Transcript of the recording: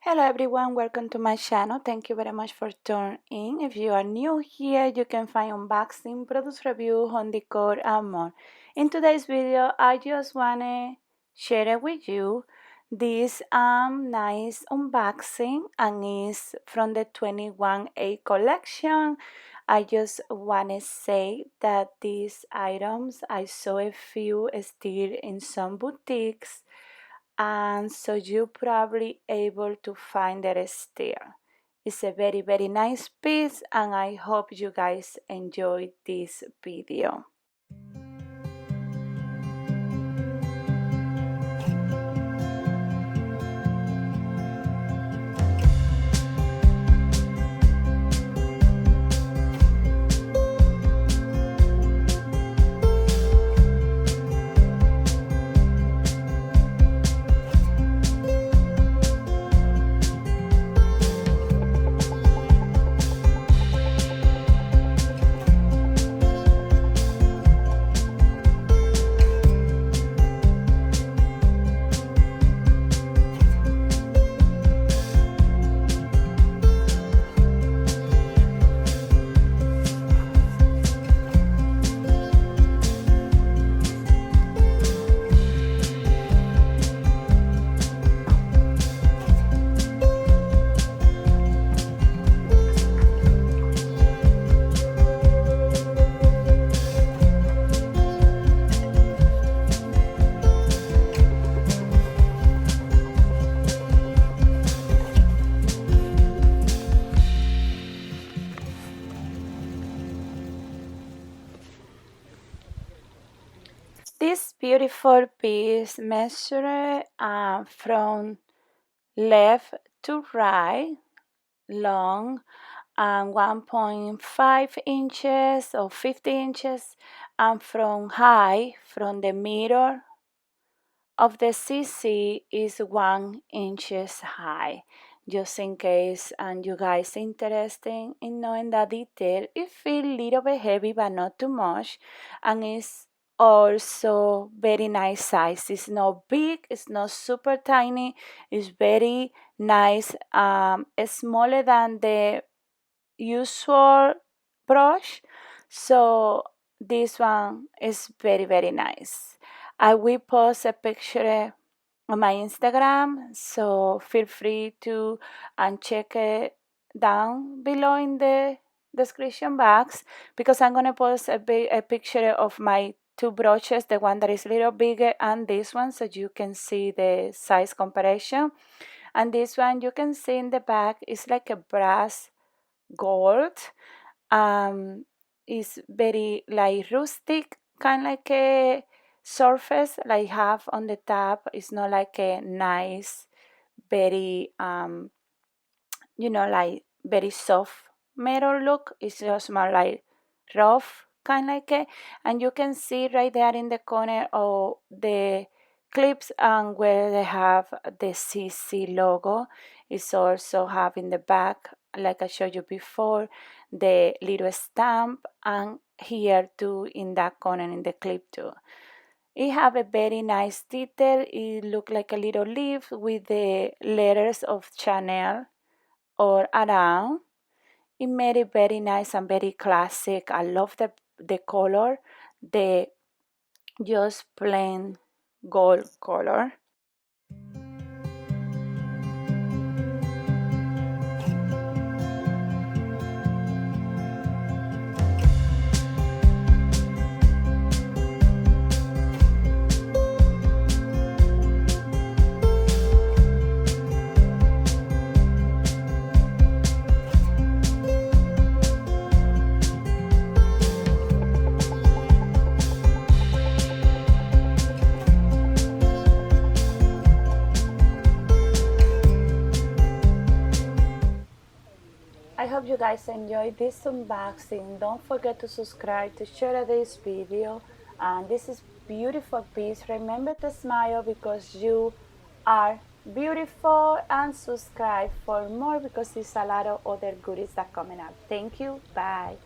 Hello everyone, welcome to my channel. Thank you very much for tuning in. If you are new here, you can find unboxing, product review, home decor, and more. In today's video, I just wanna share it with you this nice unboxing, and is from the 21A collection. I just wanna say that these items, I saw a few still in some boutiques, and so you probably able to find it still. It's a very nice piece, and I hope you guys enjoy this video. This beautiful piece measures from left to right, long, and 1.5 inches or 50 inches, and from high, from the middle of the CC, is 1 inches high. Just in case and you guys interested in knowing that detail, it feels a little bit heavy but not too much, and it's also very nice size. It's not big, it's not super tiny, it's very nice. It's smaller than the usual brush, so this one is very nice. I will post a picture on my Instagram, so feel free to check it down below in the description box, because I'm gonna post a picture of my two brooches, the one that is a little bigger and this one, so you can see the size comparison. And this one, you can see in the back, is like a brass gold. Is very like rustic, kind of like a surface like have on the top. It's not like a nice, very like very soft metal look. It's just more like rough, kind of like a, and you can see right there in the corner of the clips, and where they have the CC logo. It's also have in the back, like I showed you before, the little stamp, and here too in that corner in the clip too. It have a very nice detail. It look like a little leaf with the letters of Chanel or around. It made it very nice and very classic. I love the color, the just plain gold color. I hope you guys enjoyed this unboxing. Don't forget to subscribe, to share this video, and this is beautiful piece. Remember to smile because you are beautiful, and subscribe for more because there's a lot of other goodies that coming up. Thank you. Bye.